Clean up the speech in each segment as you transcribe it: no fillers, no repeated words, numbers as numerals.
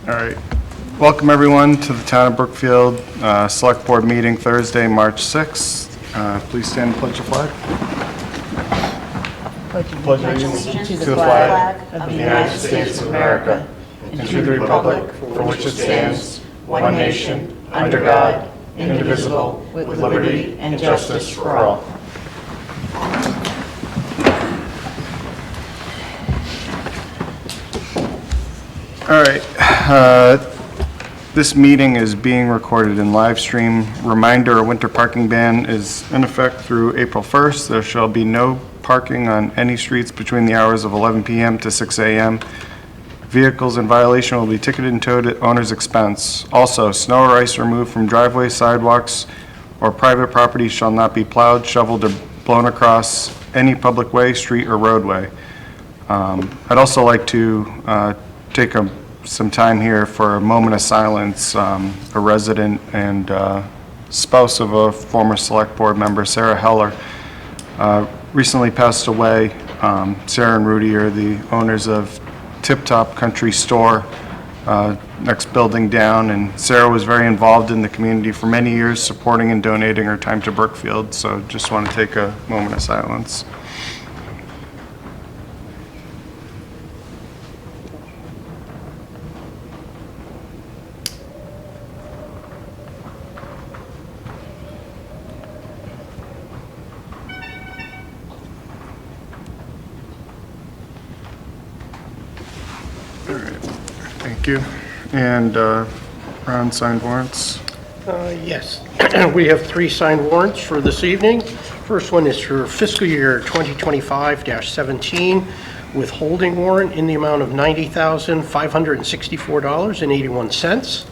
All right. Welcome, everyone, to the Town of Brookfield Select Board meeting Thursday, March 6th. Please stand and pledge the flag. Pledge allegiance to the flag of the United States of America and to the republic for which it stands, one nation, under God, indivisible, with liberty and justice for all. All right. This meeting is being recorded in live stream. Reminder, a winter parking ban is in effect through April 1st. There shall be no parking on any streets between the hours of 11 p.m. to 6 a.m. Vehicles in violation will be ticketed and towed at owner's expense. Also, snow or ice removed from driveways, sidewalks, or private property shall not be plowed, shoveled, or blown across any public way, street, or roadway. I'd also like to take some time here for a moment of silence. A resident and spouse of a former select board member, Sarah Heller, recently passed away. Sarah and Rudy are the owners of Tip Top Country Store, next building down, and Sarah was very involved in the community for many years, supporting and donating her time to Brookfield. So just want to take a moment of silence. Thank you. And Ron, signed warrants? Yes. We have 3 signed warrants for this evening. First one is for fiscal year 2025-17, withholding warrant in the amount of $90,564.81.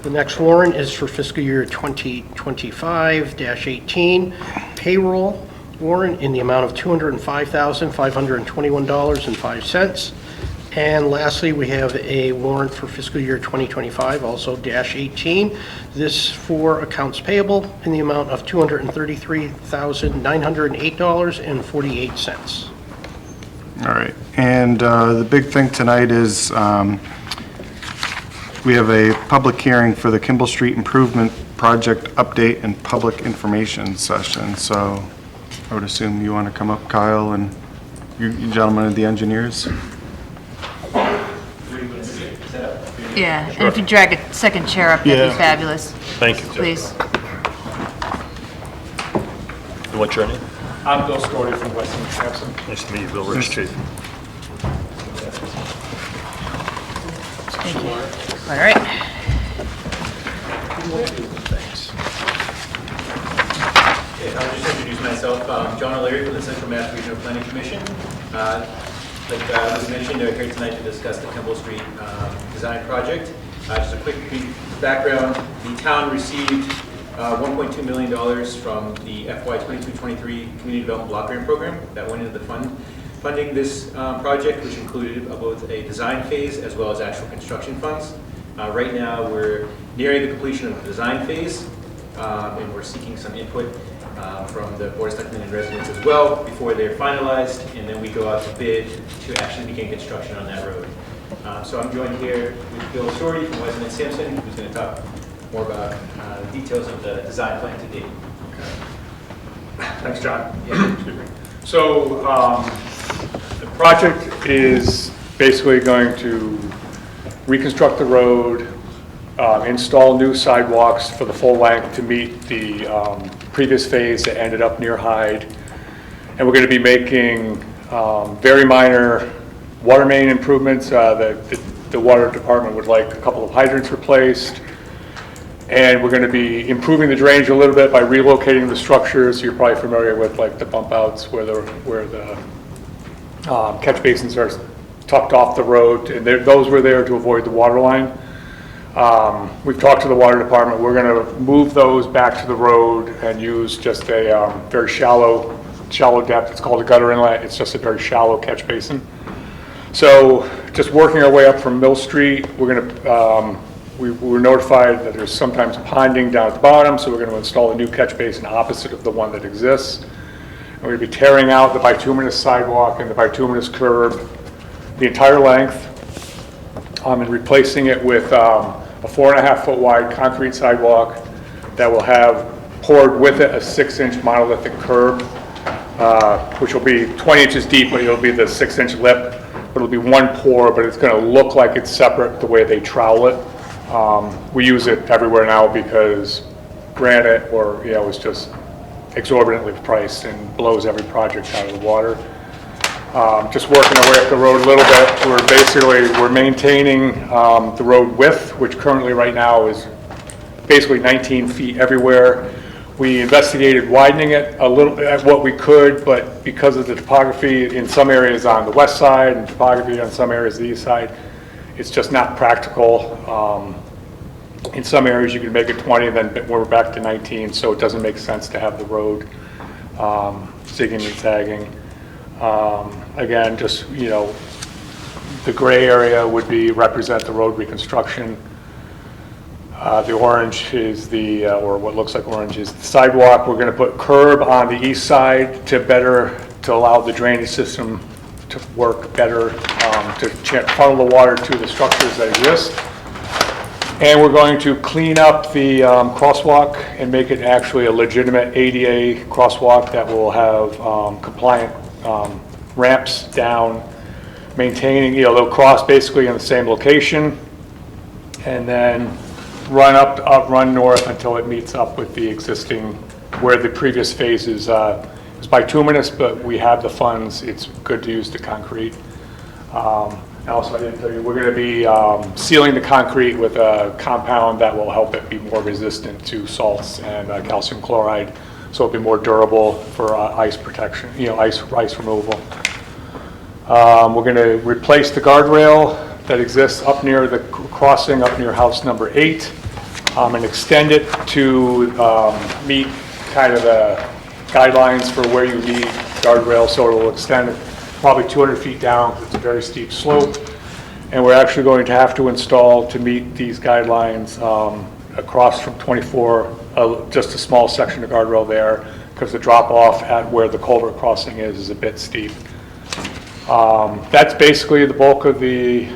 The next warrant is for fiscal year 2025-18, payroll warrant in the amount of $205,521.05. And lastly, we have a warrant for fiscal year 2025, also -18. This for accounts payable in the amount of $233,908.48. All right. And the big thing tonight is we have a public hearing for the Kimball Street Improvement Project update and public information session. So I would assume you want to come up, Kyle, and you gentlemen are the engineers. Yeah, and if you drag a second chair up, that'd be fabulous. Thank you. Please. And what's your name? I'm Bill Scordy from Weston Sampson. Nice to meet you, Bill Rich, Chief. Thank you. All right. Okay, I'll just introduce myself. John O'Leary from the Central Mass Regional Planning Commission. Like was mentioned, we're here tonight to discuss the Kimball Street design project. Just a quick background, the town received $1.2 million from the FY 22-23 Community Development Block Grant Program that went into the funding this project, which included both a design phase as well as actual construction funds. Right now, we're nearing the completion of the design phase, and we're seeking some input from the Board of Selectmen and residents as well before they're finalized, and then we go out to bid to actually begin construction on that road. So I'm joined here with Bill Sorty from Weston and Sampson, who's going to talk more about the details of the design plan to date. Okay. Thanks, John. Yeah. Excuse me. So the project is basically going to reconstruct the road, install new sidewalks for the full length to meet the previous phase that ended up near Hyde. And we're going to be making very minor water main improvements. The water department would like a couple of hydrants replaced. And we're going to be improving the drainage a little bit by relocating the structures. You're probably familiar with like the bump outs where the catch basins are tucked off the road. And those were there to avoid the water line. We've talked to the water department. We're going to move those back to the road and use just a very shallow depth. It's called a gutter inlet. It's just a very shallow catch basin. So just working our way up from Mill Street, we're going to, we were notified that there's sometimes ponding down at the bottom, so we're going to install a new catch basin opposite of the one that exists. And we're going to be tearing out the bituminous sidewalk and the bituminous curb the entire length. and replacing it with a 4.5-foot wide concrete sidewalk that will have poured with it a 6-inch monolithic curb, which will be 20 inches deep, but it'll be the 6-inch lip. But it'll be one pour, but it's going to look like it's separate the way they trowel it. We use it everywhere now because granite is just exorbitantly priced and blows every project out of the water. Just working our way up the road a little bit. We're maintaining the road width, which currently right now is basically 19 feet everywhere. We investigated widening it a little at what we could, but because of the topography in some areas on the west side and topography on some areas the east side, it's just not practical. In some areas you can make it 20, then we're back to 19, so it doesn't make sense to have the road zigging and zagging. Again, just, the gray area would represent the road reconstruction. The orange is or what looks like orange is the sidewalk. We're going to put curb on the east side to allow the drainage system to work better, to funnel the water to the structures that exist. And we're going to clean up the crosswalk and make it actually a legitimate ADA crosswalk that will have compliant ramps down, maintaining, they'll cross basically in the same location, and then run north until it meets up with the existing, where the previous phase is bituminous, but we have the funds. It's good to use the concrete. And also, I didn't tell you, we're going to be sealing the concrete with a compound that will help it be more resistant to salts and calcium chloride, so it'll be more durable for ice protection, ice removal. We're going to replace the guardrail that exists up near the crossing, up near house number 8, and extend it to meet kind of the guidelines for where you need guardrails, so it will extend probably 200 feet down, because it's a very steep slope. And we're actually going to have to install, to meet these guidelines, across from 24, just a small section of guardrail there, because the drop off at where the culvert crossing is a bit steep. That's basically the bulk of the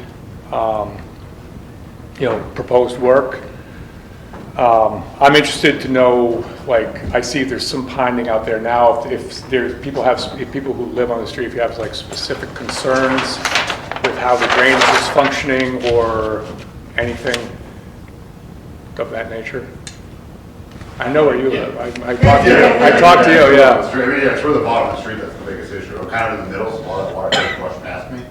proposed work. I'm interested to know, I see there's some ponding out there now. If people who live on the street, if you have specific concerns with how the drainage is functioning or anything of that nature. I know where you live. I talked to you. Yeah. It's where the bottom of the street that's the biggest issue. I'm kind of in the middle, so a lot of water goes rush past me.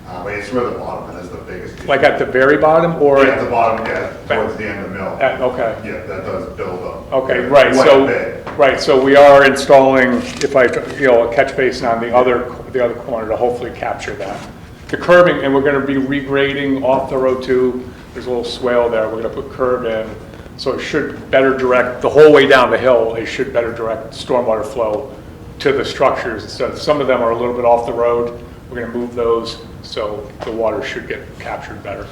But it's where the bottom that is the biggest issue. Like at the very bottom, or at the bottom, towards the end of the mill. Okay. Yeah, that does build up. Okay, right. So we are installing, a catch basin on the other corner to hopefully capture that. The curbing, and we're going to be regrading off the road too. There's a little swale there. We're going to put curb in, so it should better direct the whole way down the hill. It should better direct stormwater flow to the structures instead of, some of them are a little bit off the road. We're going to move those so the water should get captured better.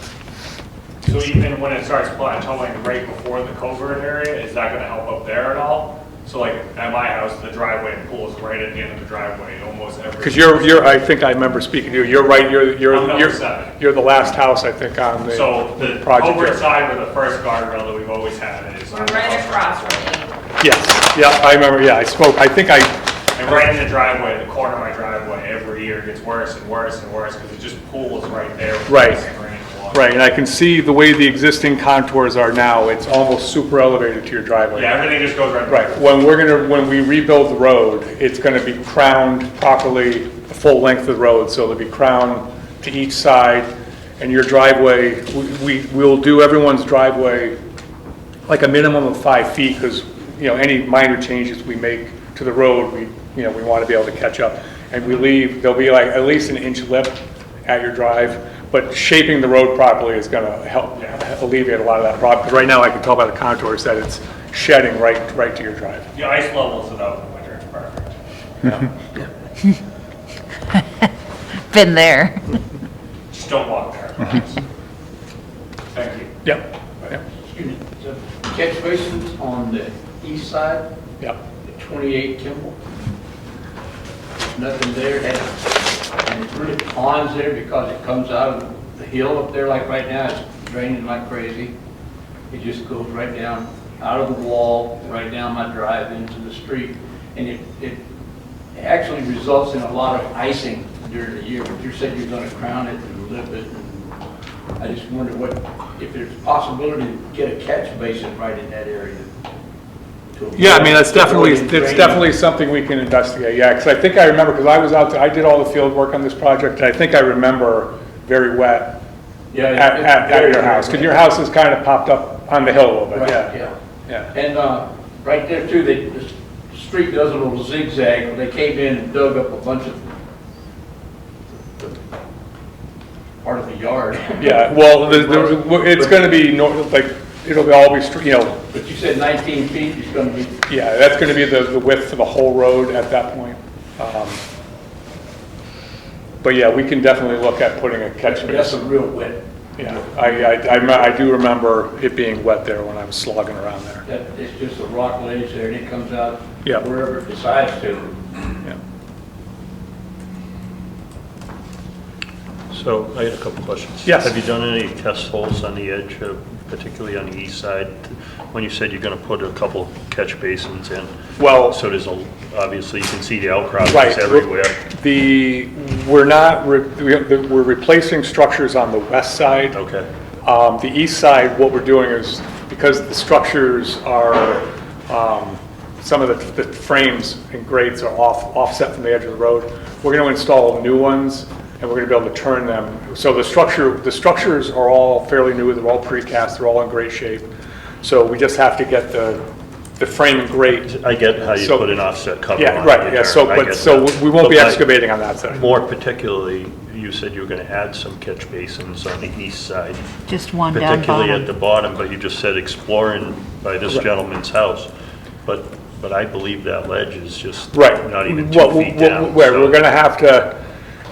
So even when it starts plateauing right before the culvert area, is that going to help up there at all? So at my house, the driveway and pool is right at the end of the driveway, almost every. Because I think I remember speaking to you. You're right. You're the last house I think on the So the project. culvert side where the first guardrail that we've always had is. We're right across from me. Yes. Yeah, I remember. Yeah, I spoke. I think And right in the driveway, the corner of my driveway, every year gets worse and worse and worse because it just pools right there. Right, and I can see the way the existing contours are now, it's almost super elevated to your driveway. Yeah, everything just goes right. Right, when we rebuild the road, it's gonna be crowned properly, the full length of the road, so it'll be crowned to each side, and your driveway, we'll do everyone's driveway like a minimum of 5 feet, because, any minor changes we make to the road, we wanna be able to catch up. And there'll be at least an inch lip at your drive, but shaping the road properly is going to help alleviate a lot of that problem. Because right now I can tell by the contours that it's shedding right to your drive. The ice levels it out in the winter, it's perfect. Yeah. Been there. Just don't walk there. Thank you. Yep. Excuse me, the catch basins on the east side, Yep. 28 Kimball. Nothing there, and it really ponds there because it comes out of the hill up there, like right now, it's draining like crazy. It just goes right down, out of the wall, right down my drive into the street. And it actually results in a lot of icing during the year, but you said you're gonna crown it and lip it. And I just wonder if there's a possibility to get a catch basin right in that area. Yeah, I mean, that's definitely something we can investigate, yeah, because I think I remember, because I was out there, I did all the field work on this project, and I think I remember very wet Yeah, at your house, because your house is kind of popped up on the hill a little bit, Right, yeah. yeah. And right there too, the street does a little zigzag. They came in and dug up a bunch of part of the yard. Yeah, well, it's going to be, like, it'll all be, But you said 19 feet is going to be. yeah, that's going to be the width of the whole road at that point. But yeah, we can definitely look at putting a catch basin. That's a real wet. Yeah, I do remember it being wet there when I was slogging around there. It's just a rock ledge there, and it comes out Yeah. wherever it decides to. Yeah. So I had a couple questions. Yes. Have you done any test holes on the edge, particularly on the east side? When you said you're going to put a couple catch basins in, Well, so there's obviously you can see the outcroppings right. everywhere. We're replacing structures on the west side. Okay. The east side, what we're doing is, because the structures are, some of the frames and grates are offset from the edge of the road, we're going to install new ones, and we're going to be able to turn them. So the structures are all fairly new, they're all precast, they're all in great shape. So we just have to get the frame and grate. I get how you put an offset cover on. Yeah, right, yeah, so we won't be excavating on that side. More particularly, you said you were going to add some catch basins on the east side. Just one down Particularly bottom. at the bottom, but you just said exploring by this gentleman's house. But I believe that ledge is just not even 2 feet down. We're going to have to,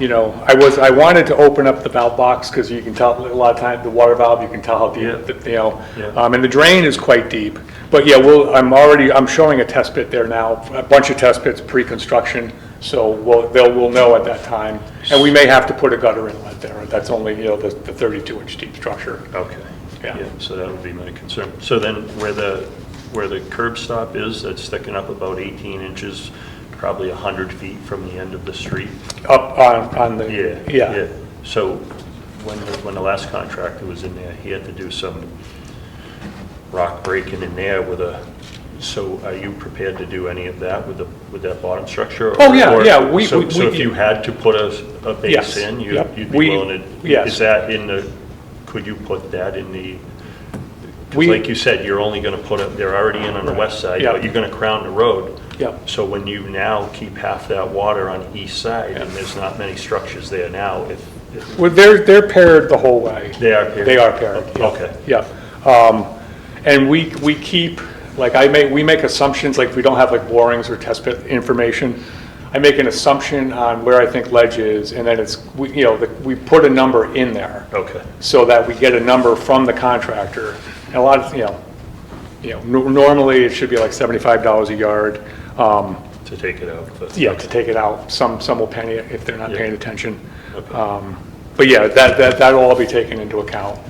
I wanted to open up the valve box, because you can tell, a lot of times, the water valve, you can tell how deep, and the drain is quite deep. But yeah, I'm showing a test pit there now, a bunch of test pits pre-construction, so we'll know at that time. And we may have to put a gutter inlet there. That's only, the 32-inch deep structure. Okay. Yeah. So that would be my concern. So then where the curb stop is, that's sticking up about 18 inches, probably 100 feet from the end of the street. Up on the, Yeah. So when the last contractor was in there, he had to do some rock breaking in there so are you prepared to do any of that with that bottom structure? Oh, yeah. So if you had to put a base in, you'd be willing to? Yes. Is that could you put that in the, because like you said, you're only going to they're already in on the west side, but you're going to crown the road. Yep. So when you now keep half that water on the east side, and there's not many structures there now, Well, they're paired the whole way. They are paired? They are paired. Okay. Yeah. And we keep, like we make assumptions, like we don't have like borings or test pit information. I make an assumption on where I think ledge is, and then we put a number in there. Okay. So that we get a number from the contractor. And a lot of, normally it should be like $75 a yard. To take it out. To take it out. Some will penny it if they're not paying attention. Okay. But yeah, that'll all be taken into account.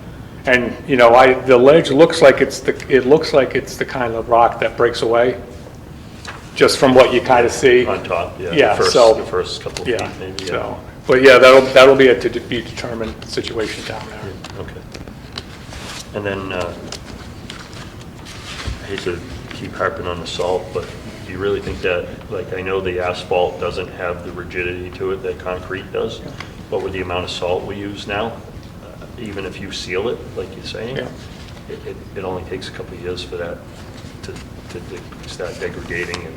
And the ledge looks like it's the kind of rock that breaks away, just from what you kind of see. On top, yeah. Yeah. The first couple of feet, maybe. So, but yeah, that'll be a to be determined situation down there. Okay. And then I hate to keep harping on the salt, but do you really think that, like, I know the asphalt doesn't have the rigidity to it that concrete does, but with the amount of salt we use now, even if you seal it, like you're saying, it only takes a couple of years for that to start degrading and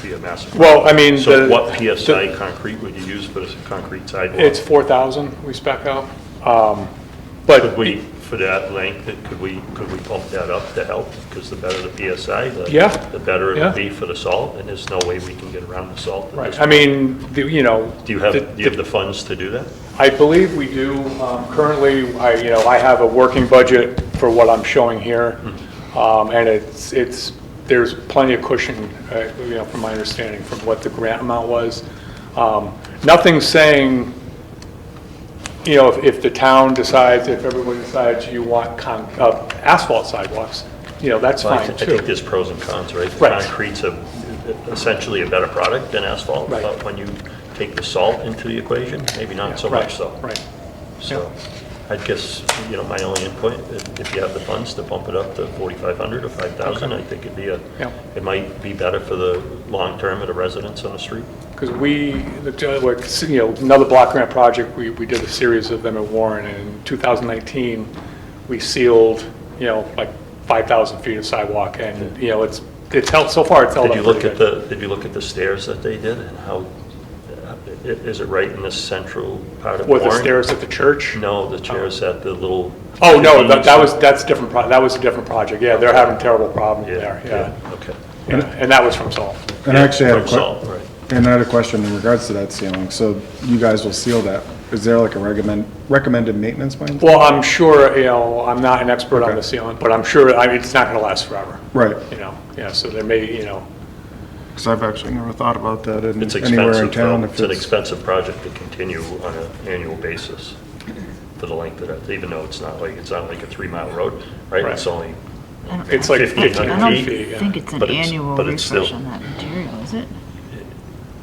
be a massive problem. Well, I mean, so what PSI concrete would you use for the concrete sidewalk? It's 4,000 we spec out. But could we, for that length, could we bump that up to help? Because the better the PSI, the better it'll be for the salt, and there's no way we can get around the salt. Right. I mean, do you have the funds to do that? I believe we do. Currently, I have a working budget for what I'm showing here, and there's plenty of cushion, from my understanding, from what the grant amount was. Nothing's saying you know, if the town decides, if everybody decides you want asphalt sidewalks, you know, that's Well, I fine think too. there's pros and cons, right? Right. Concrete's essentially a better product than asphalt, Right. but when you take the salt into the equation, maybe not so Right, much so. Right. So I guess, you know, my only input, if you have the funds to bump it up to 4,500 or 5,000, I think Yeah. it might be better for the long term of the residents on the street. Because you know, another block grant project, we did a series of them at Warren, and in 2019, we sealed, you know, like 5,000 feet of sidewalk, and, you know, it's held, so far it's held Did up you look pretty at good. did you look at the stairs that they did and how, is it right in the central part of What, Warren? the stairs at the church? No, the chairs at the little. Oh, no, convenience that's different, that was a different project, yeah, they're having terrible problems there, yeah. Okay. And that was from salt. And I actually had a From salt, right. And I had a question in regards to that ceiling. So you guys will seal that. Is there like a recommended maintenance plan? Well, I'm sure, you know, I'm not an expert on Okay. the ceiling, but I'm sure, I mean, it's not gonna last forever, Right. you know, yeah, so there may, you know, Because I've actually never thought about that It's anywhere in expensive, town. though. If It's an expensive project to continue on an annual basis for the length of that, even though it's not like a 3-mile road, right? Right. It's only, it's like 1,500 I 1,500 don't feet, yeah. think it's an But it's- annual but it's refresh still- on that material, is it?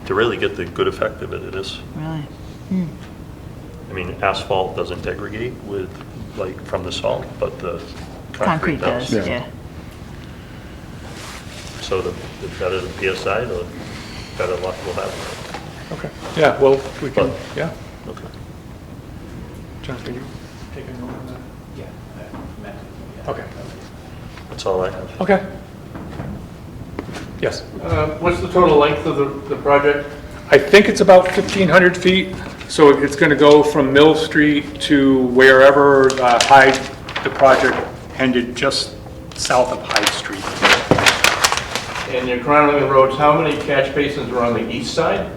to really get the good effect of it, it is. Really? I mean, asphalt doesn't degrade with, like, from the salt, but the concrete does. Yeah. Yeah. So the better the PSI, the better luck we'll have. Okay, yeah, well, we can, But- yeah. Okay. John, can you take a note on that? Yeah. Okay, That's all I have. okay. Yes, What's the total length of the project? I think it's about 1,500 feet, so it's gonna go from Mill Street to wherever Hyde, the project ended just south of Hyde Street. And you're chronicling the roads, how many catch basins are on the east side?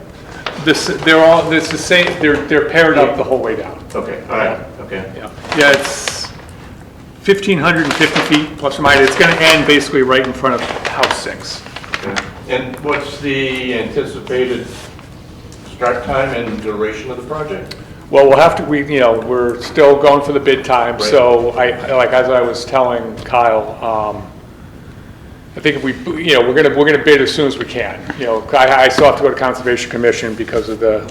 It's the same, they're paired up the whole way down. Okay, all right, okay. Yeah, it's 1,550 feet plus or minus. It's gonna end basically right in front of House 6. And what's the anticipated start time and duration of the project? Well, we'll have to, we're still going for the bid time, Right. so as I was telling Kyle, I think if we, we're gonna bid as soon as we can. I still have to go to Conservation Commission because of the,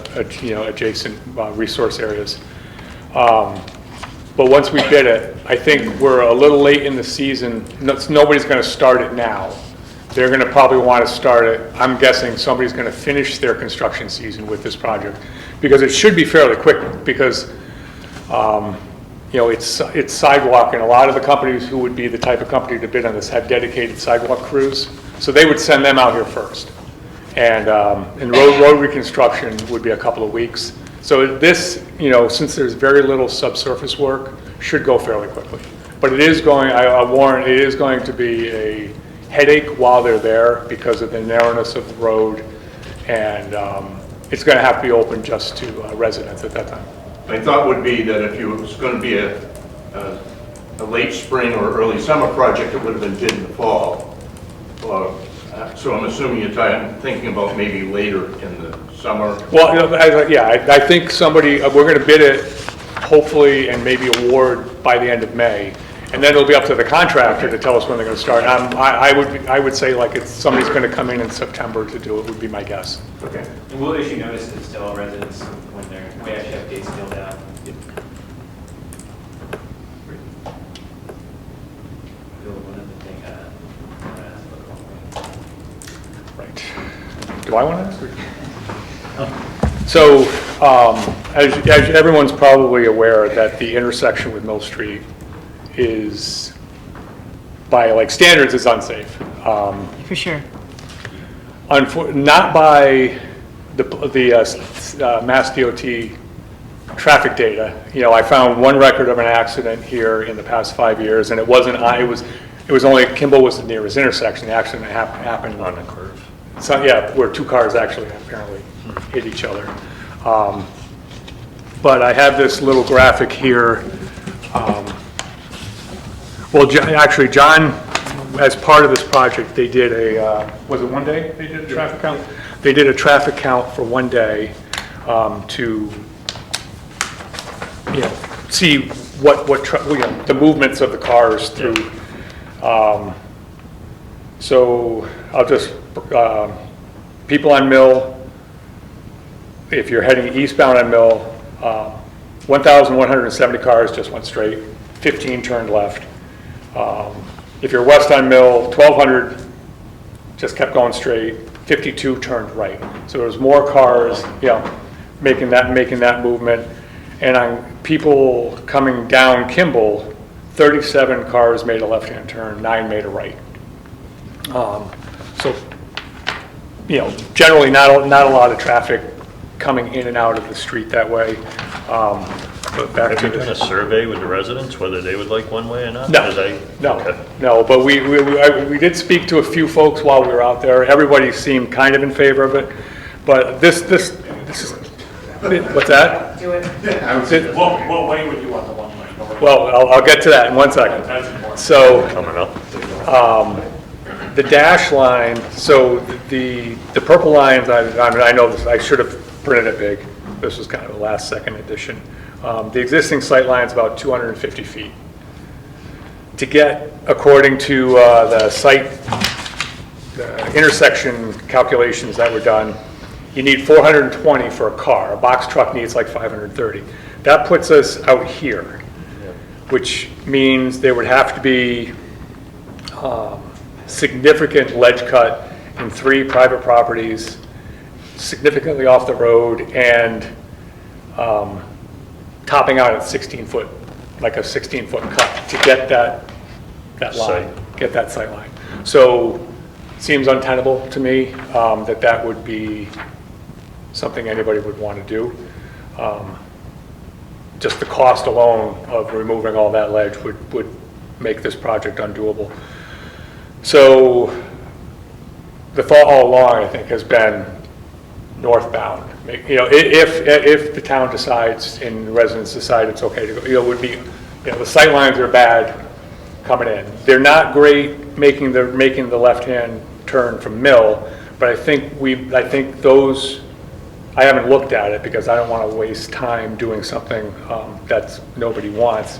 adjacent resource areas. But once we bid it, I think we're a little late in the season. Nobody's gonna start it now. They're gonna probably wanna start it, I'm guessing somebody's gonna finish their construction season with this project, because it should be fairly quick, because, it's sidewalk, and a lot of the companies who would be the type of company to bid on this have dedicated sidewalk crews, so they would send them out here first. And road reconstruction would be a couple of weeks. So this, since there's very little subsurface work, should go fairly quickly. But it is going, I warn, it is going to be a headache while they're there because of the narrowness of the road, and it's going to have to be open just to residents at that time. My thought would be that if it was going to be a late spring or early summer project, it would have been bid in the fall. So I'm assuming you're thinking about maybe later in the summer. Well, I think we're going to bid it hopefully and maybe award by the end of May. And then it'll be up to the contractor to tell us when they're going to start. I would say like somebody's going to come in September to do it, would be my guess. Okay. And we'll issue notices to all residents when we actually have dates nailed down. One other thing, I wanna ask about Right. Do I want to answer? So, as everyone's probably aware, that the intersection with Mill Street is, by standards, is unsafe. For sure. Not by the Mass DOT traffic data. I found one record of an accident here in the past 5 years, and it was only, Kimball was the nearest intersection. The accident happened On a curve. So, yeah, where two cars actually apparently hit each other. But I have this little graphic here. John, as part of this project, they did was it one day they did a traffic count? They did a traffic count for one day to see the movements of the cars through. So I'll just, people on Mill, if you're heading eastbound on Mill, 1,170 cars just went straight, 15 turned left. If you're west on Mill, 1,200 just kept going straight, 52 turned right. So there was more cars, making that movement. And on people coming down Kimball, 37 cars made a left-hand turn, 9 made a right. So, generally not a lot of traffic coming in and out of the street that way. But back Have to you done a survey with the residents, whether they would like one way or not? No, 'Cause okay. no, but we did speak to a few folks while we were out there. Everybody seemed kind of in favor of it, but this is, what's that? What way would you want the one way? Well, I'll get to that in 1 second. That's important. So, Coming up. the dash line, so the purple lines, I know this, I should have printed it big. This was kind of a last second addition. The existing sight line is about 250 feet. To get, according to the site, the intersection calculations that were done, you need 420 for a car. A box truck needs like 530. That puts us out here, which means there would have to be significant ledge cut in 3 private properties, significantly off the road, and topping out at 16-foot, like a 16-foot cut to get that line, get that sight line. So it seems untenable to me that would be something anybody would want to do. Just the cost alone of removing all that ledge would make this project undoable. So the thought all along, I think, has been northbound. If the town decides and the residents decide it's okay to go, would be, the sight lines are bad coming in. They're not great making the left-hand turn from Mill, but I think those, I haven't looked at it because I don't want to waste time doing something that nobody wants.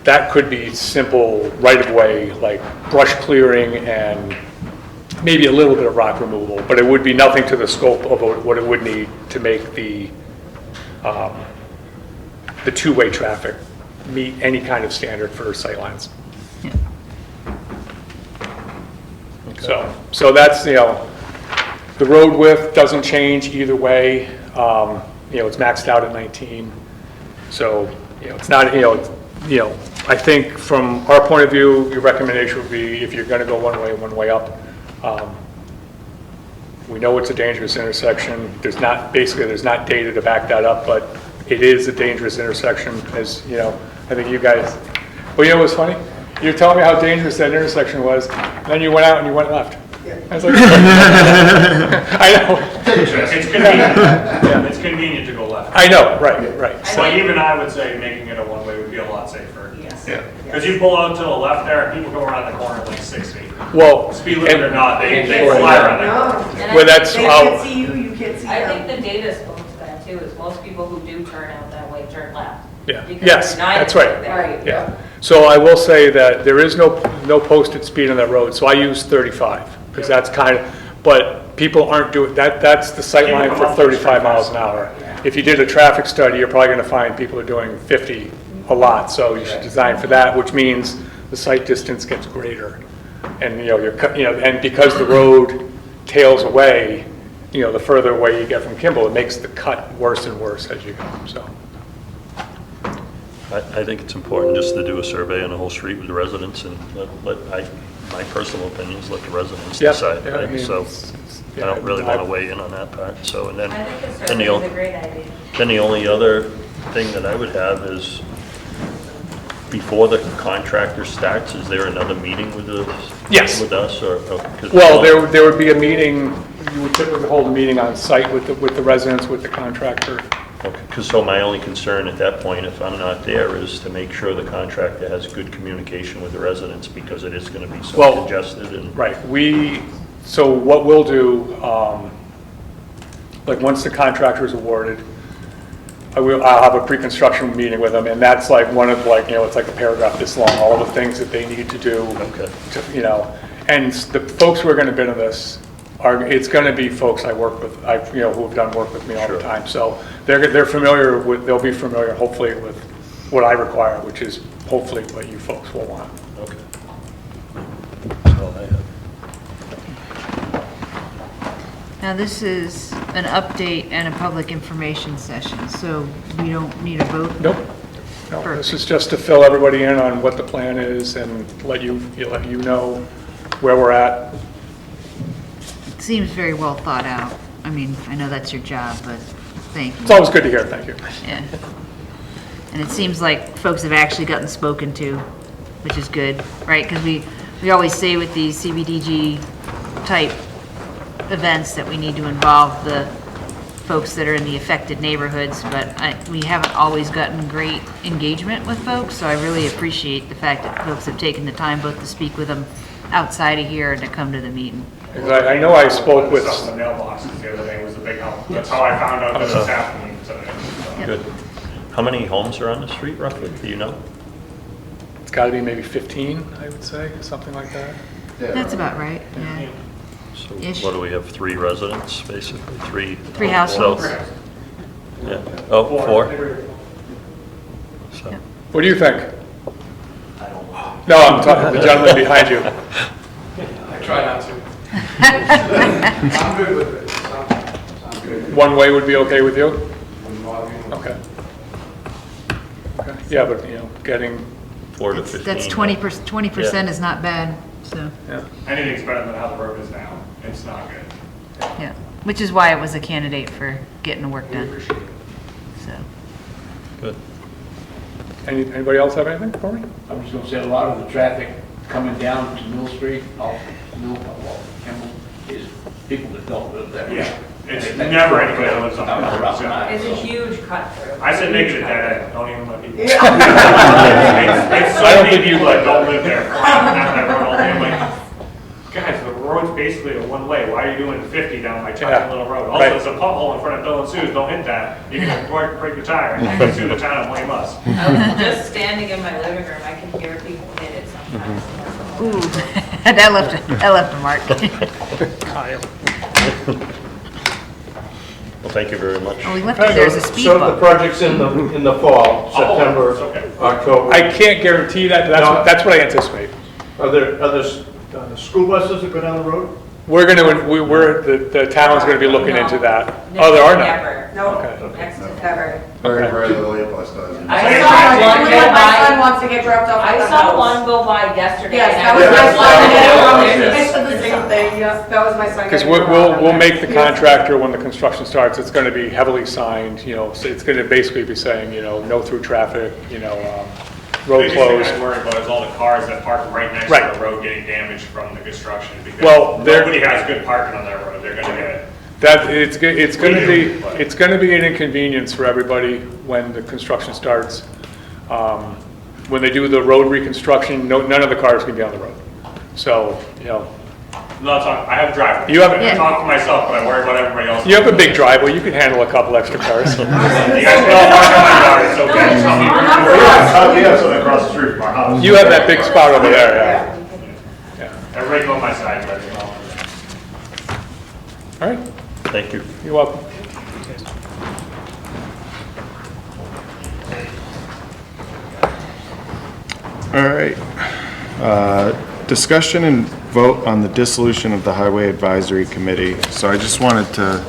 That could be simple right-of-way, like brush clearing and maybe a little bit of rock removal, but it would be nothing to the scope of what it would need to make the two-way traffic meet any kind of standard for sightlines. So that's, the road width doesn't change either way. It's maxed out at 19. So, it's not, I think from our point of view, your recommendation would be if you're going to go one way up. We know it's a dangerous intersection. There's not data to back that up, but it is a dangerous intersection, as I think you guys. Well, what's funny? You're telling me how dangerous that intersection was, and then you went out and you went left. I was like, I know. It's convenient. It's convenient to go left. I know, right. So even I would say making it a one-way would be a lot safer. Yes. Yeah. Because you pull out to the left there, people go around the corner like 6 feet. Well, Speed limit or not, they Right. fly around that corner. And well, I that's think- how. They can't see you, you can't see I them. think the data spoke to that too, is most people who do turn out that way turn left. Yeah. Because Yes, there's nine that's right. there. Right. Yeah. So I will say that there is no posted speed on that road, so I use 35, because that's kind of, but people aren't doing, that's the sight line for 35 miles an hour. If you did a traffic study, you're probably gonna find people are doing 50 a lot, so you should design for that, which means the sight distance gets greater. And, and because the road tails away, the further away you get from Kimball, it makes the cut worse and worse as you go, so. I think it's important just to do a survey on the whole street with the residents and my personal opinion is let the residents Yeah, decide. yeah, right? So I don't really want to weigh in on that part. So, and then, I think a then survey the, is a great idea. then the only other thing that I would have is before the contractor starts, is there another meeting with Yes. with us or? 'Cause Well, there would be a meeting, you would typically hold a meeting on site with the residents, with the contractor. Okay, because so my only concern at that point, if I'm not there, is to make sure the contractor has good communication with the residents because it is going to be so Well, congested and. Right, so what we'll do, like once the contractor is awarded, I'll have a pre-construction meeting with them, and that's like one of like, it's like a paragraph this long, all the things that they need to do. Okay. And the folks who are going to bid on this it's going to be folks I work with, who have done work with me all the time. So they're familiar with, they'll be familiar hopefully with what I require, which is hopefully what you folks will want. Okay. That's all I have. Now, this is an update and a public information session, so we don't need a vote? Nope. No, this is just to fill everybody in on what the plan is and let you know where we're at. It seems very well thought out. I mean, I know that's your job, but thank you. It's always good to hear, thank you. Yeah. And it seems like folks have actually gotten spoken to, which is good, right? Because we always say with these CBDG type events that we need to involve the folks that are in the affected neighborhoods, but we haven't always gotten great engagement with folks, so I really appreciate the fact that folks have taken the time both to speak with them outside of here and to come to the meeting. I know I spoke with... The stuff in the mailboxes the other day was a big help. That's how I found out that it was happening today. So. Good. How many homes are on the street roughly? Do you know? It's got to be maybe 15, I would say, something like that. That's about right, yeah. So Ish. what do we have, 3 residents, basically? Three households. cells? Yeah. Oh, 4? So, What do you think? No, I'm talking to the gentleman behind you. I try not to. I'm good with it. Sounds good. One way would be okay with you? Wouldn't bother me. Okay. Okay. Yeah, but, getting, 4 to 15. That's 20% is not bad, so, yeah. Anything's better than how the road is now. It's not good. yeah. Which is why it was a candidate for getting the work done, so. Good. Anybody else have anything for me? I was going to say, a lot of the traffic coming down to Mill Street, Campbell, is people that don't live there. Yeah. It's never anybody that lives on the road. So It's a huge cut through. I said make it a dead end. Don't even let people. Yeah. It's so many people that don't live there. Down that road all day. I'm like, guys, the road's basically a one-way. Why are you doing 50 down my tiny little road? Also, Right. there's a pothole in front of Bill and Sue's. Don't hit that. You're going to break your tire. And you can sue the town and blame us. I was just standing in my living room. I can hear people hit it sometimes. Ooh, that left a mark. Kyle. Well, thank you very much. Oh, we left it, there's a speed So the bump. project's in the fall, September, okay. October. I can't guarantee that, but that's what I anticipate. Are there school buses that go down the road? The town's going to be looking into that. Oh, there are none? Never. No, Okay. next to never. Very rarely the bus does. I saw one go My son by. wants to get dropped off at I the saw house. one go by yesterday. Yes, and that I was my like, son. "Wow." I said the same thing, yes, that was my son. Because getting dropped off. we'll make the contractor, when the construction starts, it's going to be heavily signed, so it's going to basically be saying, no through traffic, road The biggest thing closed. I worry about is all the cars that park right next Right. to the road getting damaged from the construction. Because Well, nobody has good parking on that road. They're going to get It's going to be an inconvenience for everybody when the construction starts. When they do the road reconstruction, none of the cars can be on the road. So, I'm not talking, I have a driveway. You have- I talk for myself, but I worry about everybody else. you have a big driveway, you can handle a couple extra cars. You guys can all park in my yard, it's okay. Tell me. We have something across the street from our house. You have that big spot over there, yeah. Everybody go on my side, but All right, Thank you. you're welcome. All right. Discussion and vote on the dissolution of the Highway Advisory Committee. So I just wanted to,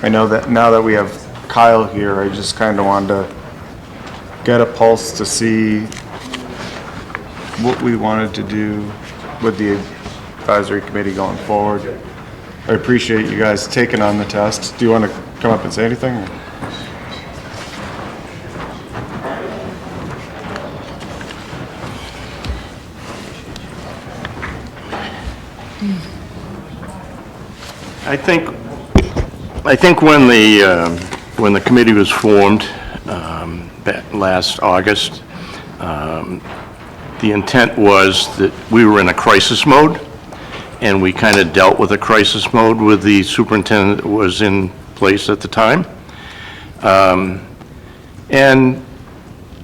I know that now that we have Kyle here, I just kind of wanted to get a pulse to see what we wanted to do with the advisory committee going forward. I appreciate you guys taking on the test. Do you want to come up and say anything? I think when the committee was formed back last August, the intent was that we were in a crisis mode, and we kind of dealt with a crisis mode with the superintendent that was in place at the time. And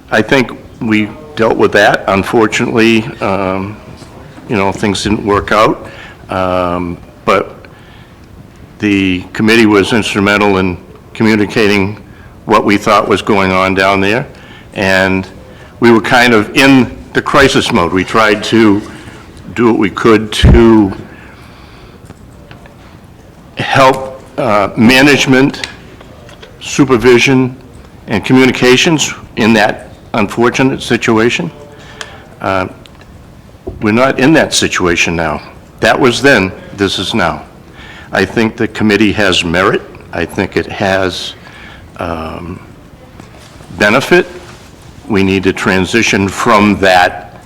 I think we dealt with that. Unfortunately, things didn't work out. But the committee was instrumental in communicating what we thought was going on down there. And we were kind of in the crisis mode. We tried to do what we could to help management, supervision, and communications in that unfortunate situation. We're not in that situation now. That was then, this is now. I think the committee has merit. I think it has benefit. We need to transition from that,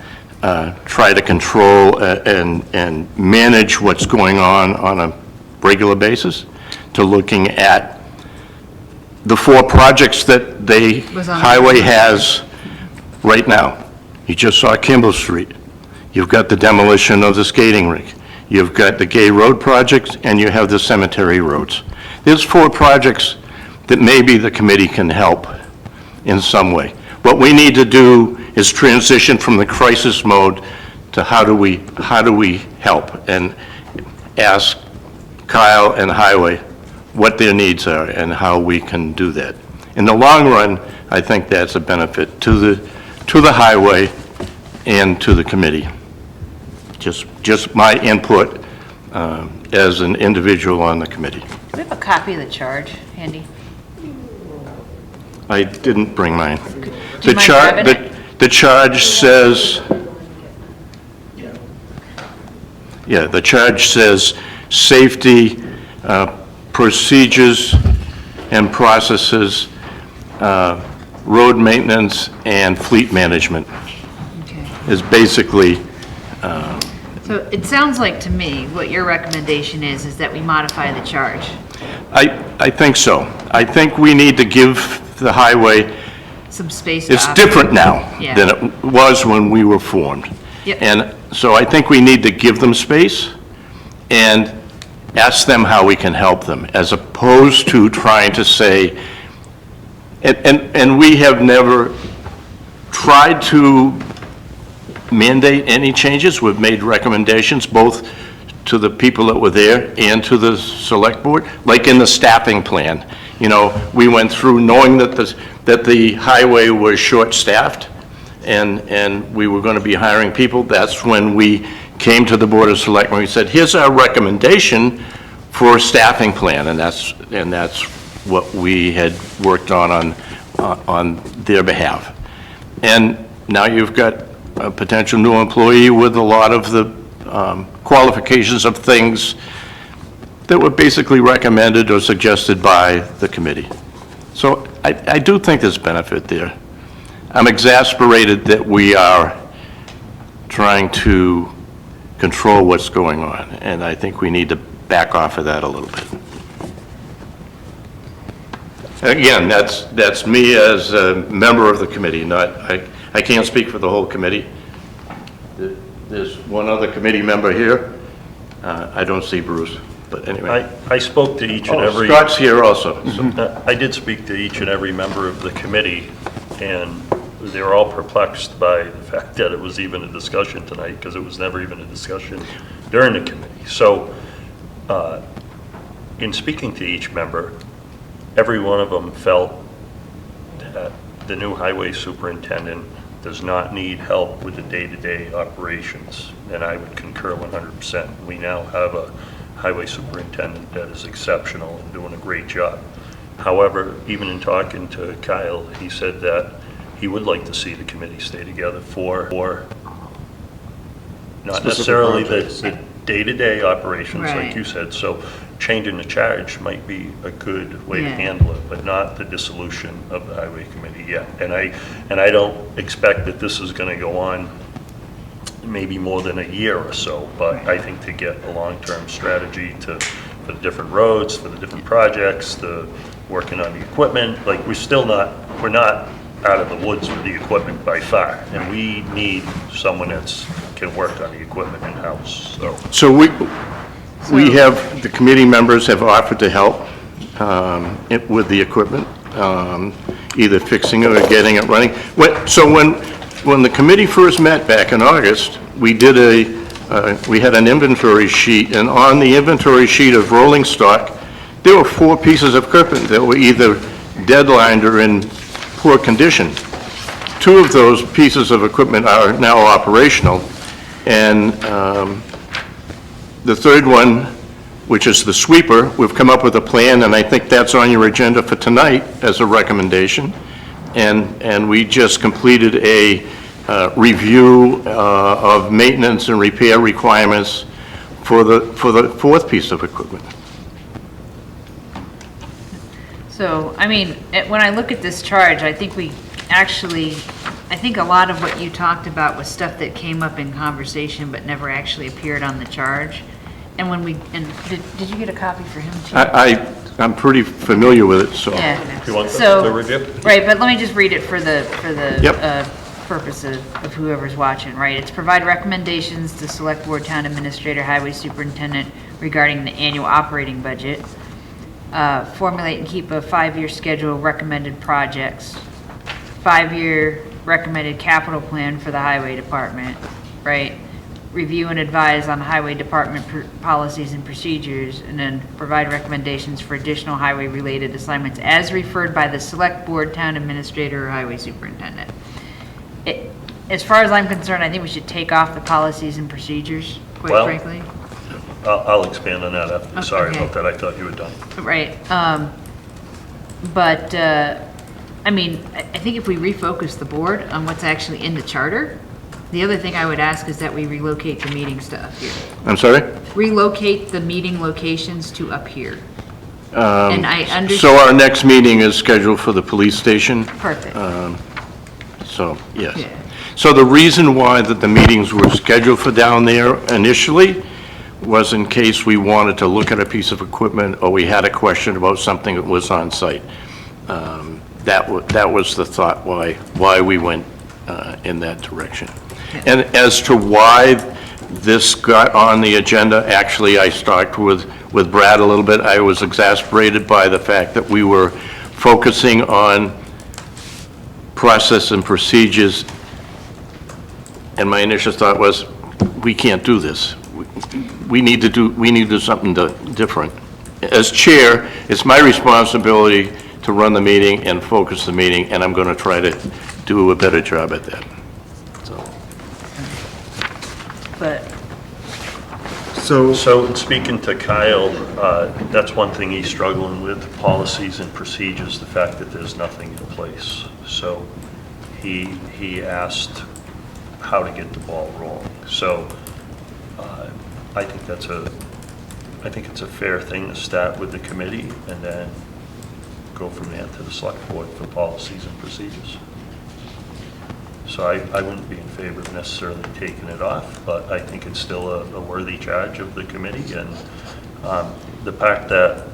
try to control and manage what's going on a regular basis, to looking at the 4 projects that the highway has right now. You just saw Kimball Street. You've got the demolition of the skating rink. You've got the Gay Road project, and you have the cemetery roads. There's 4 projects that maybe the committee can help in some way. What we need to do is transition from the crisis mode to how do we help, and ask Kyle and Highway what their needs are and how we can do that. In the long run, I think that's a benefit to the highway and to the committee. Just my input as an individual on the committee. Do we have a copy of the charge handy? I didn't bring mine. Do you mind grabbing it? The charge says, yeah, the charge says safety, procedures and processes, road maintenance, and fleet management is basically. So it sounds like to me, what your recommendation is that we modify the charge. I think so. I think we need to give the highway, Some space to it's operate. different now Yeah. than it was when we were formed. Yep. And so I think we need to give them space and ask them how we can help them, as opposed to trying to say, and we have never tried to mandate any changes. We've made recommendations both to the people that were there and to the select board, like in the staffing plan. We went through knowing that the highway was short-staffed and we were going to be hiring people. That's when we came to the Board of Selectmen. We said, here's our recommendation for a staffing plan, and that's what we had worked on their behalf. And now you've got a potential new employee with a lot of the qualifications of things that were basically recommended or suggested by the committee. So I do think there's benefit there. I'm exasperated that we are trying to control what's going on, and I think we need to back off of that a little bit. Again, that's me as a member of the committee, I can't speak for the whole committee. There's one other committee member here. I don't see Bruce, but anyway. I spoke to each and every... Scott's here also. I did speak to each and every member of the committee, and they were all perplexed by the fact that it was even a discussion tonight, because it was never even a discussion during the committee. So, in speaking to each member, every one of them felt that the new highway superintendent does not need help with the day-to-day operations, and I would concur 100%. We now have a highway superintendent that is exceptional and doing a great job. However, even in talking to Kyle, he said that he would like to see the committee stay together for not necessarily the day-to-day operations, like Right. you said. So changing the charge might be a good way to Yeah. handle it, but not the dissolution of the highway committee yet. And I don't expect that this is going to go on maybe more than a year or so, but I think to get a long-term strategy for the different roads, for the different projects, the working on the equipment, like we're not out of the woods with the equipment by far, and we need someone can work on the equipment in-house, so. So we have, the committee members have offered to help with the equipment. either fixing it or getting it running. So when the committee first met back in August, we did we had an inventory sheet, and on the inventory sheet of rolling stock, there were 4 pieces of equipment that were either deadlined or in poor condition. 2 of those pieces of equipment are now operational, and the third one, which is the sweeper, we've come up with a plan, and I think that's on your agenda for tonight as a recommendation. And we just completed a review of maintenance and repair requirements for the 4th piece of equipment. So, I mean, when I look at this charge, I think I think a lot of what you talked about was stuff that came up in conversation but never actually appeared on the charge. And did you get a copy for him too? I'm pretty familiar with it, so. Yeah. You want So- the review? Right, but let me just read it for the Yep. purpose of whoever's watching, right? It's provide recommendations to Select Board, Town Administrator, Highway Superintendent regarding the annual operating budget. Formulate and keep a 5-year schedule of recommended projects. 5-year recommended capital plan for the Highway Department, right? Review and advise on Highway Department policies and procedures, and then provide recommendations for additional highway-related assignments as referred by the Select Board, Town Administrator, or Highway Superintendent. As far as I'm concerned, I think we should take off the policies and procedures, quite Well- frankly. I'll expand on that after. Sorry Okay. about that, I thought you were done. Right, but, I mean, I think if we refocus the board on what's actually in the charter, the other thing I would ask is that we relocate the meetings to up here. I'm sorry? Relocate the meeting locations to up here. And I So understand, our next meeting is scheduled for the police station, perfect, so, yes. yeah, So the reason why that the meetings were scheduled for down there initially was in case we wanted to look at a piece of equipment or we had a question about something that was on site. That was the thought why we went in that direction. And as to why this got on the agenda, actually, I talked with Brad a little bit. I was exasperated by the fact that we were focusing on process and procedures, and my initial thought was, we can't do this. We need to do something different. As chair, it's my responsibility to run the meeting and focus the meeting, and I'm going to try to do a better job at that. but, So speaking to Kyle, that's one thing he's struggling with, policies and procedures, the fact that there's nothing in place. So he asked how to get the ball rolling. So I think it's a fair thing to start with the committee and then go from there to the select board for policies and procedures. So I wouldn't be in favor of necessarily taking it off, but I think it's still a worthy charge of the committee. And the fact that,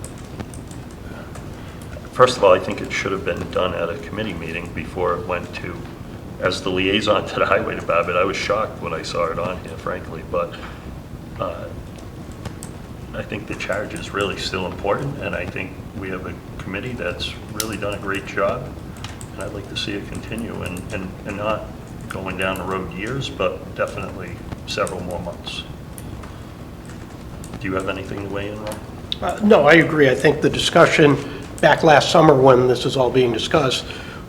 first of all, I think it should have been done at a committee meeting before it went to, as the liaison to the highway department. I was shocked when I saw it on here, frankly, but I think the charge is really still important, and I think we have a committee that's really done a great job, and I'd like to see it continue, and not going down the road years, but definitely several more months. Do you have anything to weigh in, Ron? No, I agree. I think the discussion back last summer when this was all being discussed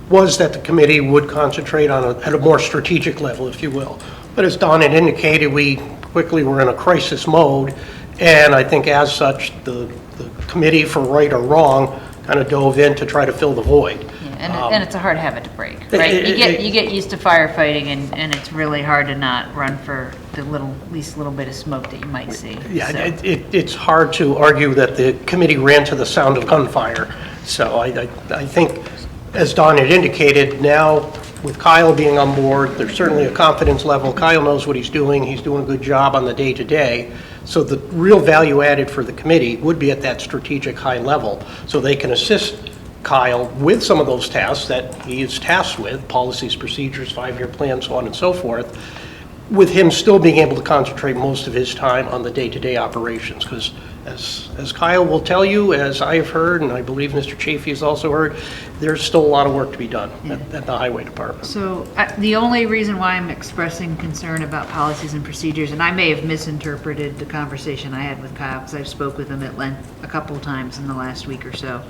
was that the committee would concentrate on at a more strategic level, if you will. But as Don had indicated, we quickly were in a crisis mode, and I think as such, the committee, for right or wrong, kind of dove in to try to fill the void. yeah, and it's a hard habit to break, right? You get used to firefighting, and it's really hard to not run for the least little bit of smoke that you might see. Yeah, so. it's hard to argue that the committee ran to the sound of gunfire. So I think, as Don had indicated, now with Kyle being on board, there's certainly a confidence level. Kyle knows what he's doing. He's doing a good job on the day-to-day. So the real value added for the committee would be at that strategic high level, so they can assist Kyle with some of those tasks that he is tasked with, policies, procedures, 5-year plan, so on and so forth, with him still being able to concentrate most of his time on the day-to-day operations. Because as Kyle will tell you, as I have heard, and I believe Mr. Chafee has also heard, there's still a lot of work to be done at the highway department. So the only reason why I'm expressing concern about policies and procedures, and I may have misinterpreted the conversation I had with Kyle, because I've spoke with him at length a couple times in the last week or so,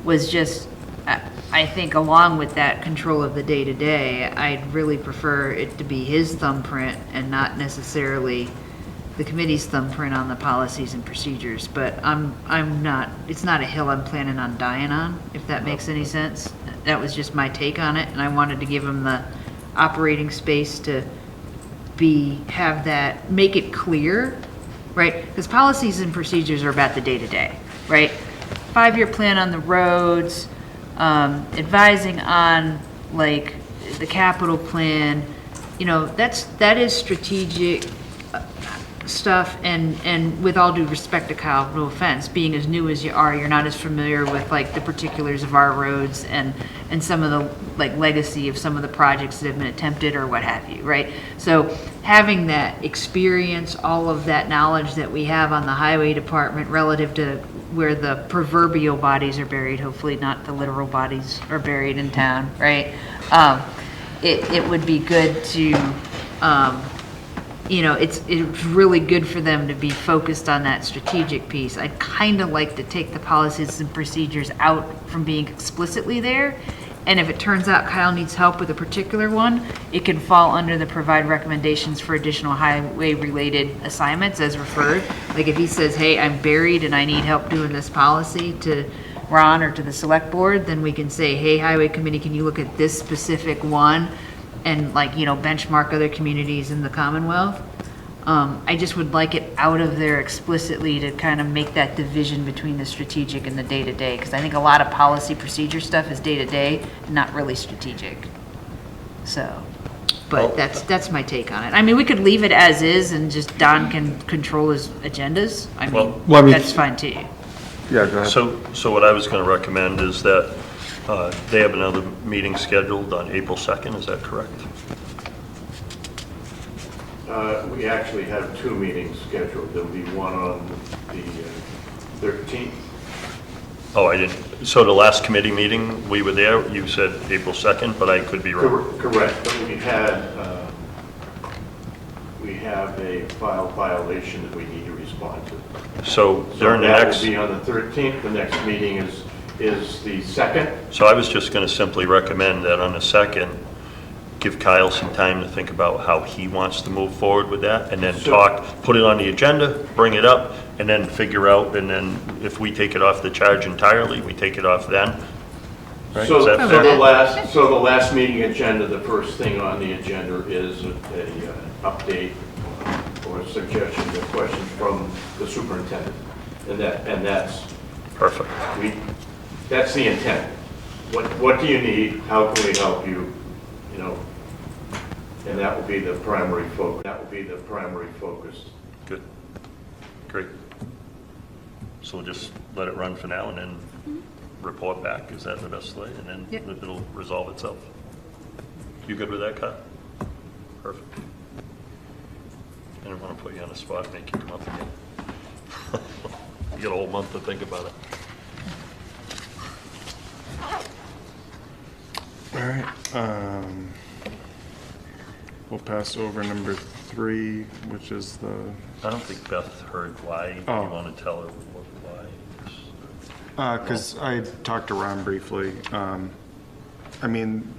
was just, I think along with that control of the day-to-day, I'd really prefer it to be his thumbprint and not necessarily the committee's thumbprint on the policies and procedures. But I'm not, it's not a hill I'm planning on dying on, if that makes any sense. That was just my take on it, and I wanted to give him the operating space to have that, make it clear, right? Because policies and procedures are about the day-to-day, right? 5-year plan on the roads, advising on like the capital plan, you know, that is strategic stuff, and with all due respect to Kyle, no offense, being as new as you are, you're not as familiar with like the particulars of our roads and some of the like legacy of some of the projects that have been attempted or what have you, right? So having that experience, all of that knowledge that we have on the highway department relative to where the proverbial bodies are buried, hopefully not the literal bodies are buried in town, right? It would be good to, you know, it's really good for them to be focused on that strategic piece. I'd kind of like to take the policies and procedures out from being explicitly there. And if it turns out Kyle needs help with a particular one, it can fall under the provide recommendations for additional highway-related assignments as referred. Like if he says, hey, I'm buried and I need help doing this policy to Ron or to the select board, then we can say, hey, highway committee, can you look at this specific one and like, you know, benchmark other communities in the Commonwealth? I just would like it out of there explicitly to kind of make that division between the strategic and the day-to-day, because I think a lot of policy procedure stuff is day-to-day, not really strategic. So, but that's my take on it. I mean, we could leave it as is and just Don can control his agendas. I mean, that's fine too. Yeah, go ahead. So what I was going to recommend is that they have another meeting scheduled on April 2nd, is that correct? We actually have 2 meetings scheduled. There'll be one on the 13th. Oh, I didn't, so the last committee meeting, we were there, you said April 2nd, but I could be wrong. Correct, but we have a file violation that we need to respond to. So during the next... That will be on the 13th. The next meeting is the 2nd. So I was just going to simply recommend that on the 2nd, give Kyle some time to think about how he wants to move forward with that, and then put it on the agenda, bring it up, and then figure out, and then if we take it off the charge entirely, we take it off then. Right? So, Is that fair? the last meeting agenda, the first thing on the agenda is a update or suggestions or questions from the superintendent, and that's Perfect. That's the intent. What do you need? How can we help you? You know, and that will be the primary focus. Good. Great. So we'll just let it run for now and then report back. Is that the best way? And then it'll resolve itself. You good with that, Kyle? Perfect. I didn't want to put you on the spot and make you come up again. You got a whole month to think about it. All right. We'll pass over number 3, which is the... I don't think Beth heard why. You want to tell her why? Because I talked to Ron briefly. I mean,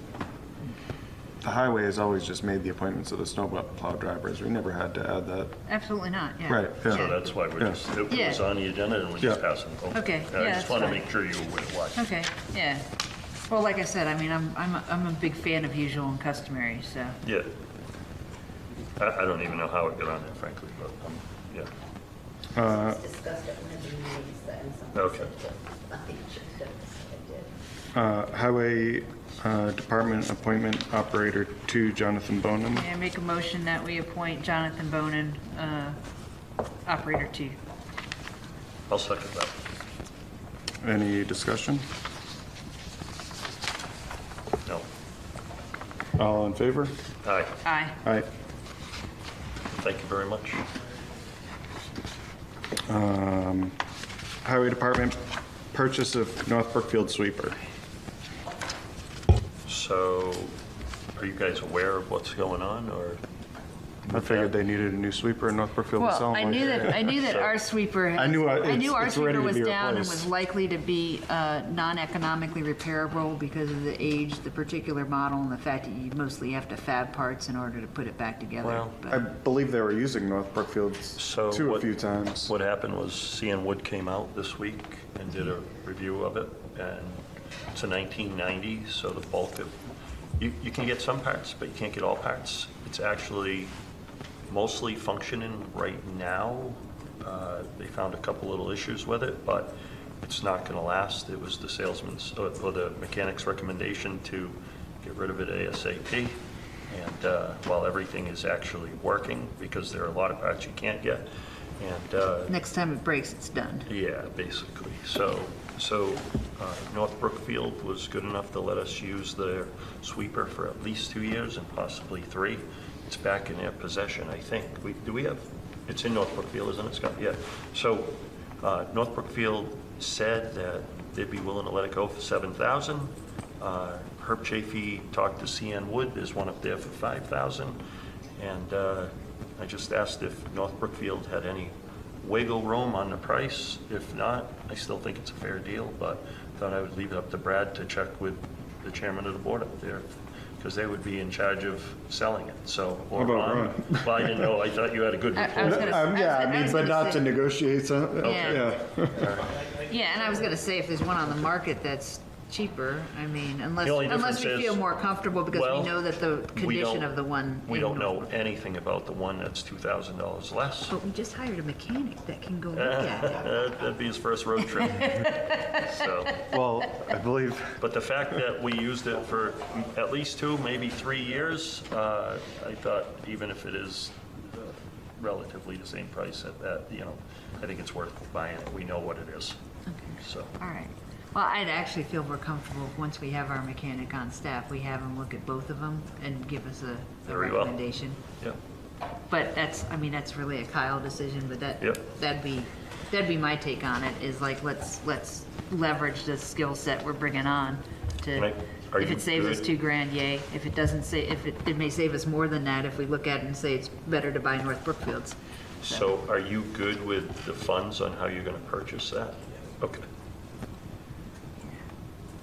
the highway has always just made the appointments of the snowplow drivers. We never had to add that. Absolutely not, yeah. Right, yeah. So that's why we're just, it was on the agenda and we're just passing it over. Okay, I yeah, just that's want to fine. make sure you're aware why. Okay, yeah. Well, like I said, I mean, I'm a big fan of usual and customary, so. Yeah. I don't even know how it got on there, frankly, but, yeah. Discussed at one of the meetings and Okay. I think it did. Highway Department Appointment Operator 2, Jonathan Bonin. Yeah, make a motion that we appoint Jonathan Bonin, Operator 2. I'll second that. Any discussion? No. All in favor? Aye. Aye. Aye. Thank you very much. Highway Department purchase of North Brookfield sweeper. So, are you guys aware of what's going on, or? I figured they needed a new sweeper in North Brookfield. Well, I knew that our sweeper, I knew our it's ready sweeper to was be down and replaced. was likely to be non-economically repairable because of the age, the particular model, and the fact that you mostly have to fab parts in order to put it back together. Well, But- I believe they were using North Brookfield So a what- few times. What happened was CN Wood came out this week and did a review of it, and it's a 1990, so the bulk of, you can get some parts, but you can't get all parts. It's actually mostly functioning right now. They found a couple little issues with it, but it's not going to last. It was the salesman's, or the mechanic's recommendation to get rid of it ASAP. And while everything is actually working, because there are a lot of parts you can't get, and Next time it breaks, it's done. yeah, basically. So North Brookfield was good enough to let us use their sweeper for at least 2 years and possibly 3. It's back in their possession, I think. Do we have, it's in North Brookfield, isn't it, Scott? Yeah. So North Brookfield said that they'd be willing to let it go for $7,000. Herb Chafee talked to CN Wood, there's one up there for $5,000. And I just asked if North Brookfield had any wiggle room on the price. If not, I still think it's a fair deal, but thought I would leave it up to Brad to check with the chairman of the board up there, because they would be in charge of selling it, so. Or How about Ron. Ron? Well, I didn't know, I thought you had a good I report. was gonna- Yeah, I I mean, was but gonna not say- to negotiate something. Yeah. Yeah. Yeah, and I was gonna say, if there's one on the market that's cheaper, I mean, unless The only we difference feel is- more comfortable because Well, we know that the we condition don't- of the one. We in don't know North- anything about the one that's $2,000 less. But we just hired a mechanic that can go look at it. That'd be his first road trip. So, Well, I believe, but the fact that we used it for at least 2, maybe 3 years, I thought even if it is relatively the same price at that, I think it's worth buying it. We know what it is. So, All right. Well, I'd actually feel more comfortable if once we have our mechanic on staff, we have him look at both of them and give us a Very well. recommendation. yeah. But that's really a Kyle decision, but Yep. that'd be my take on it, is like, let's leverage the skill set we're bringing on to, Right. Are if you it saves us good? $2,000, yay. If it doesn't say, if it may save us more than that if we look at it and say it's better to buy North Brookfield's. So are you good with the funds on how you're going to purchase that? Okay.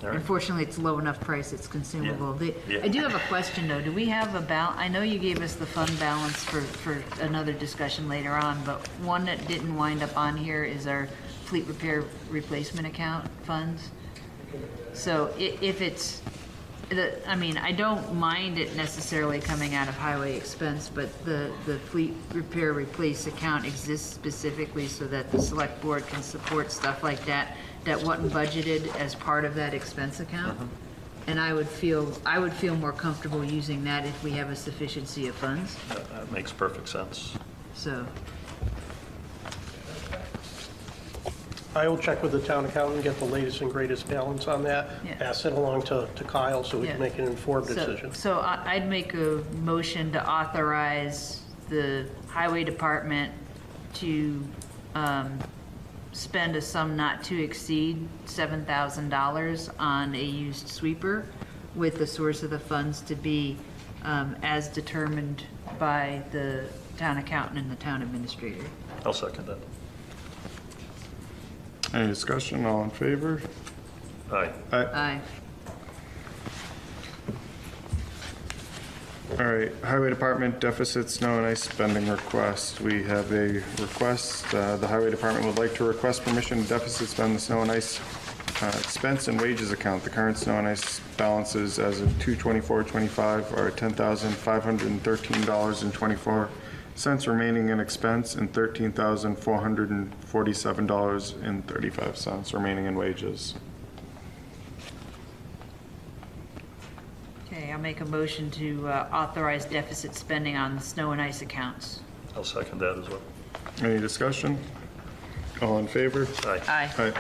All right. Unfortunately, it's low enough price, it's consumable. Yeah. I do have a question, though. Do we have I know you gave us the fund balance for another discussion later on, but one that didn't wind up on here is our fleet repair replacement account funds. So if it's, I don't mind it necessarily coming out of highway expense, but the fleet repair replace account exists specifically so that the select board can support stuff like that wasn't budgeted as part of that expense account. And I would feel more comfortable using that if we have a sufficiency of funds, That makes perfect sense. so. I will check with the town accountant, get the latest and greatest balance on that, Yeah. pass it along to Kyle so we can Yeah. make an informed decision. So I'd make a motion to authorize the highway department to spend a sum not to exceed $7,000 on a used sweeper, with the source of the funds to be as determined by the town accountant and the town administrator. I'll second that. any discussion, all in favor? Aye. Aye. All right, Highway Department deficit snow and ice spending request. We have a request, the Highway Department would like to request permission to deficit spend the snow and ice expense and wages account. The current snow and ice balances as of 2/24/25 are $10,513.24 remaining in expense and $13,447.35 remaining in wages. Okay, I'll make a motion to authorize deficit spending on the snow and ice accounts. I'll second that as well. Any discussion? All in favor? Aye. Aye. Aye.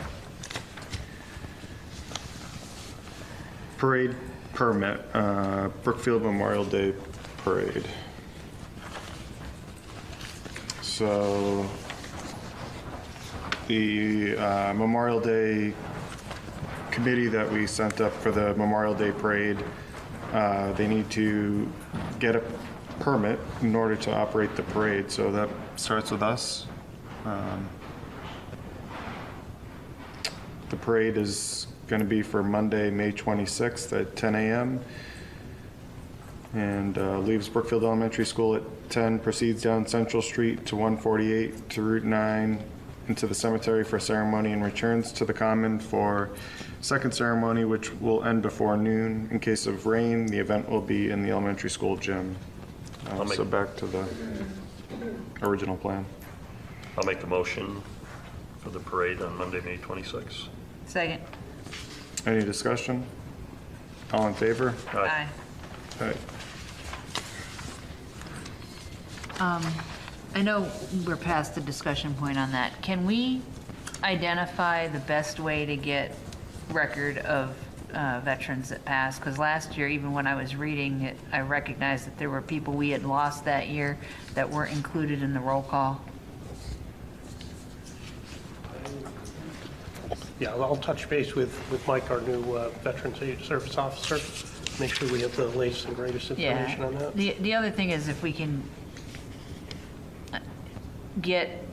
Parade permit, Brookfield Memorial Day Parade. So, the Memorial Day committee that we sent up for the Memorial Day parade, they need to get a permit in order to operate the parade, so that starts with us. The parade is going to be for Monday, May 26th at 10 a.m. and leaves Brookfield Elementary School at 10, proceeds down Central Street to 148 to Route 9 into the cemetery for ceremony, and returns to the Common for second ceremony, which will end before noon. In case of rain, the event will be in the elementary school gym. So back to the original plan. I'll make the motion for the parade on Monday, May 26th. Second. Any discussion? All in favor? Aye. Aye. I know we're past the discussion point on that. Can we identify the best way to get record of veterans that passed? Because last year, even when I was reading it, I recognized that there were people we had lost that year that weren't included in the roll call. Yeah, I'll touch base with Mike, our new Veterans Service Officer, make sure we have the latest and greatest information on that. The other thing is if we can get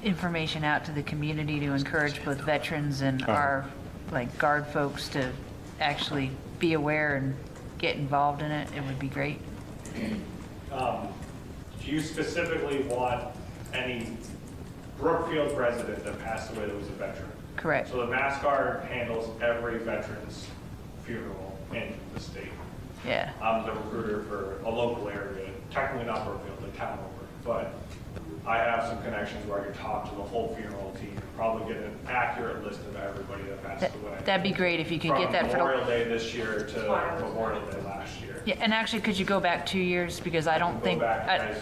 information out to the community to encourage both veterans and our like guard folks to actually be aware and get involved in it, it would be great. Do you specifically want any Brookfield resident that passed away that was a veteran? Correct. So the Mass Guard handles every veteran's funeral in the state. Yeah. I'm the recruiter for a local area, technically not Brookfield, the town over, but I have some connections where I could talk to the whole funeral team and probably get an accurate list of everybody that passed away. That'd be great if you could get that for From Memorial Day this year to Memorial Day last year. Yeah, and actually, could you go back 2 years? Because I don't think. Go back,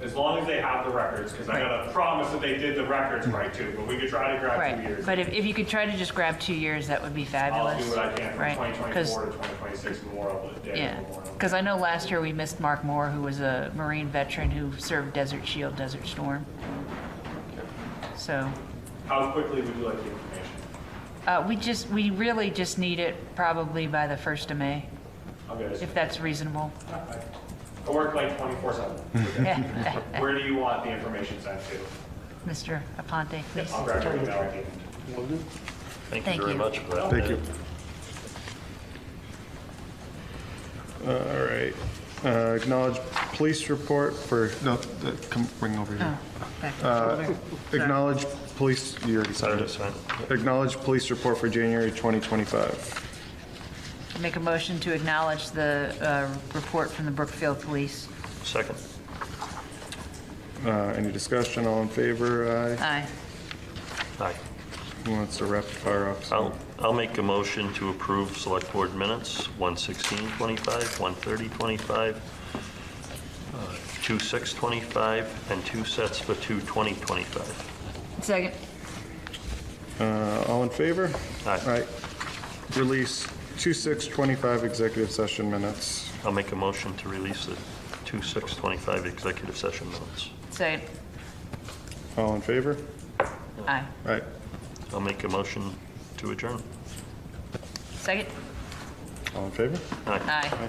as long as they have the records, because I got to promise that they did the records right too, but we could try to grab 2 years. But if you could try to just grab 2 years, that would be fabulous. I'll do what I can from right? 2024 to 2026 Memorial Day. Yeah, Memorial. because I know last year we missed Mark Moore, who was a Marine veteran who served Desert Shield, Desert Storm. So. How quickly would you like the information? We really just need it probably by the 1st of May, I'll get it. if that's reasonable. I work like 24/7. Where do you want the information sent to? Mr. Aponte, please. I'll grab your email at the end. Thank Thank you very you. much for that. Thank you. All right. Acknowledge police report for, no, come bring over here. Oh, back. Acknowledge police, you already signed it. Acknowledge police report for January 2025. Make a motion to acknowledge the report from the Brookfield Police. Second. Any discussion? All in favor? Aye. Aye. Aye. Who wants to rapid fire off? I'll make a motion to approve select board minutes, 1/16/25, 1/30/25, 2/6/25, and 2 sets for 2/20/25. Second. All in favor? Aye. Aye. Release 2/6/25 executive session minutes. I'll make a motion to release the 2/6/25 executive session minutes. Second. All in favor? Aye. Aye. I'll make a motion to adjourn. Second. All in favor? Aye. Aye.